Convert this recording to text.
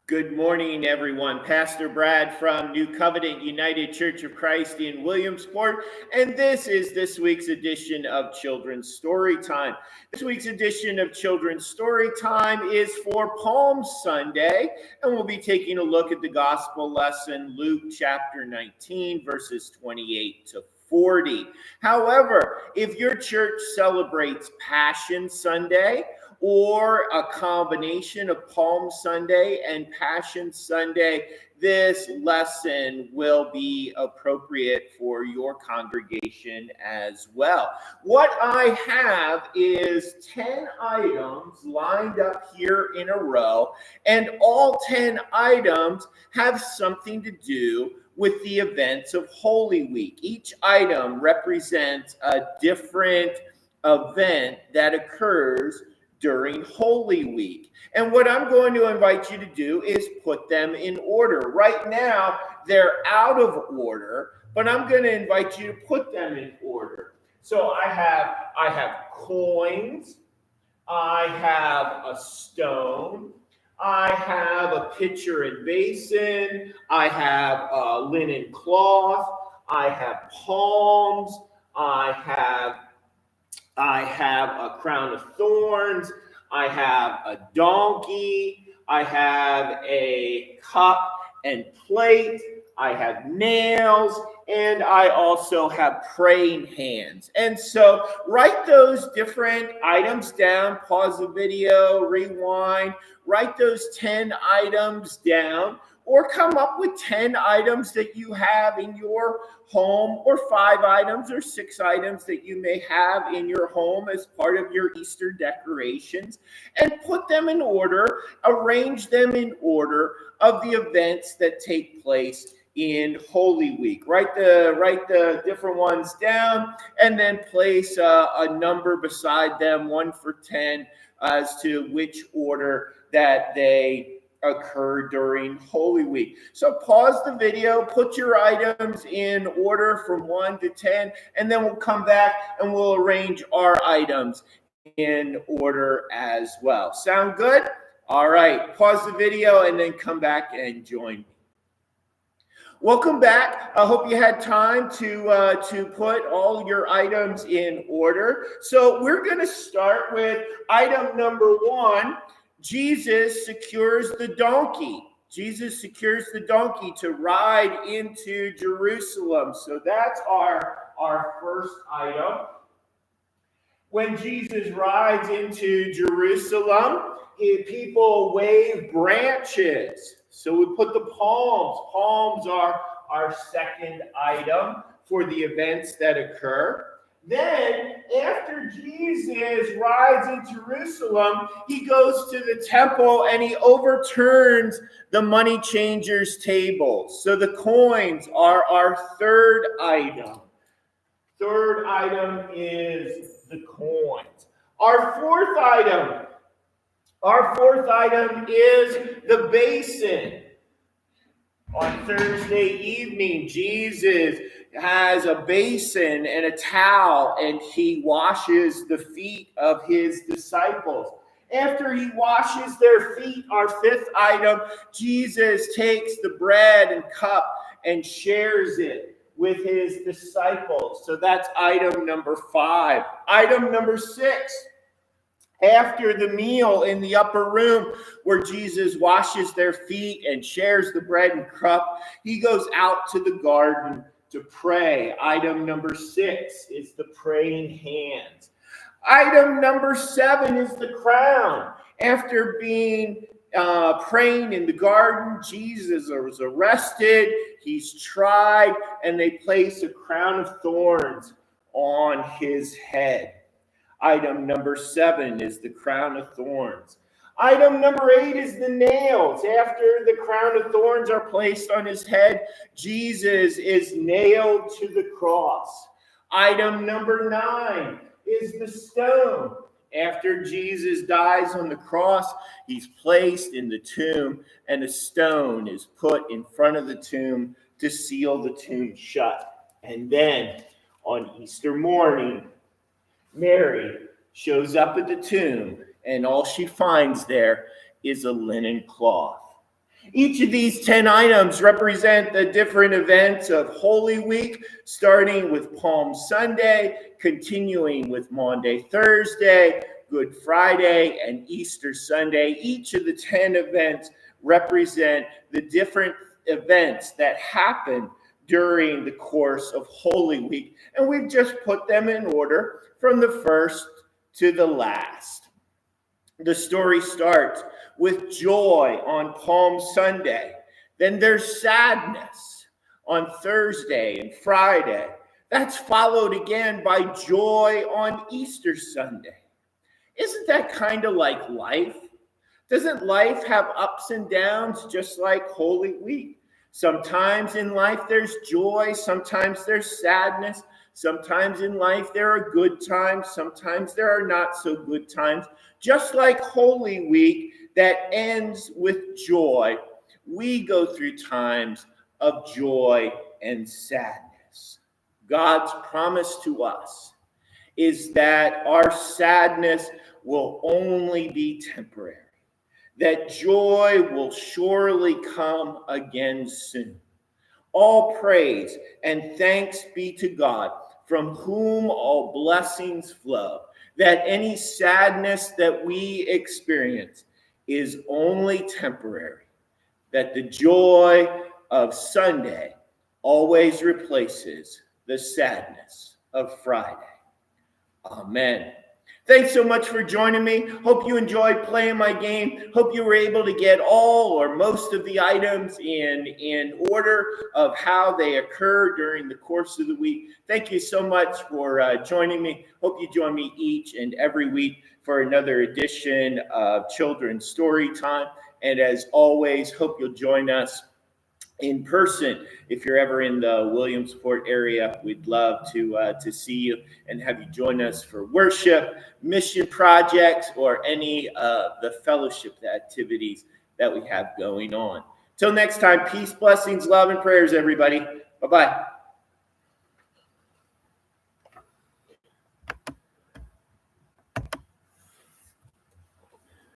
Good morning, everyone. Pastor Brad from New Covenant United Church of Christ in Williamsport, and this is this week's edition of Children's Story Time. This week's edition of Children's Story Time is for Palm Sunday, and we'll be taking a look at the gospel lesson, Luke chapter 19, verses 28 to 40. However, if your church celebrates Passion Sunday, or a combination of Palm Sunday and Passion Sunday, this lesson will be appropriate for your congregation as well. What I have is 10 items lined up here in a row, and all 10 items have something to do with the events of Holy Week. Each item represents a different event that occurs during Holy Week. And what I'm going to invite you to do is put them in order. Right now, they're out of order, but I'm going to invite you to put them in order. So I have coins, I have a stone, I have a pitcher and basin, I have a linen cloth, I have palms, I have a crown of thorns, I have a donkey, I have a cup and plate, I have nails, and I also have praying hands. And so write those different items down, pause the video, rewind, write those 10 items down, or come up with 10 items that you have in your home, or 5 items or 6 items that you may have in your home as part of your Easter decorations, and put them in order, arrange them in order of the events that take place in Holy Week. Write the different ones down, and then place a number beside them, 1 for 10, as to which order that they occur during Holy Week. So pause the video, put your items in order from 1 to 10, and then we'll come back and we'll arrange our items in order as well. Sound good? All right, pause the video and then come back and join me. Welcome back. I hope you had time to put all your items in order. So we're going to start with item number 1. Jesus secures the donkey. Jesus secures the donkey to ride into Jerusalem. So that's our first item. When Jesus rides into Jerusalem, people wave branches. So we put the palms. Palms are our second item for the events that occur. Then, after Jesus rides in Jerusalem, he goes to the temple and he overturns the money changers' tables. So the coins are our third item. Third item is the coins. Our fourth item is the basin. On Thursday evening, Jesus has a basin and a towel, and he washes the feet of his disciples. After he washes their feet, our fifth item, Jesus takes the bread and cup and shares it with his disciples. So that's item number 5. Item number 6. After the meal in the upper room where Jesus washes their feet and shares the bread and cup, he goes out to the garden to pray. Item number 6 is the praying hands. Item number 7 is the crown. After being praying in the garden, Jesus was arrested, he's tried, and they place a crown of thorns on his head. Item number 7 is the crown of thorns. Item number 8 is the nails. After the crown of thorns are placed on his head, Jesus is nailed to the cross. Item number 9 is the stone. After Jesus dies on the cross, he's placed in the tomb, and a stone is put in front of the tomb to seal the tomb shut. And then on Easter morning, Mary shows up at the tomb, and all she finds there is a linen cloth. Each of these 10 items represent the different events of Holy Week, starting with Palm Sunday, continuing with Maundy Thursday, Good Friday, and Easter Sunday. Each of the 10 events represent the different events that happen during the course of Holy Week. And we've just put them in order from the first to the last. The story starts with joy on Palm Sunday. Then there's sadness on Thursday and Friday. That's followed again by joy on Easter Sunday. Isn't that kind of like life? Doesn't life have ups and downs just like Holy Week? Sometimes in life there's joy, sometimes there's sadness, sometimes in life there are good times, sometimes there are not so good times. Just like Holy Week that ends with joy, we go through times of joy and sadness. God's promise to us is that our sadness will only be temporary, that joy will surely come again soon. All praise and thanks be to God, from whom all blessings flow, that any sadness that we experience is only temporary, that the joy of Sunday always replaces the sadness of Friday. Amen. Thanks so much for joining me. Hope you enjoyed playing my game. Hope you were able to get all or most of the items in order of how they occur during the course of the week. Thank you so much for joining me. Hope you join me each and every week for another edition of Children's Story Time. And as always, hope you'll join us in person. If you're ever in the Williamsport area, we'd love to see you and have you join us for worship, mission projects, or any of the fellowship activities that we have going on. Till next time, peace, blessings, love, and prayers, everybody. Bye-bye.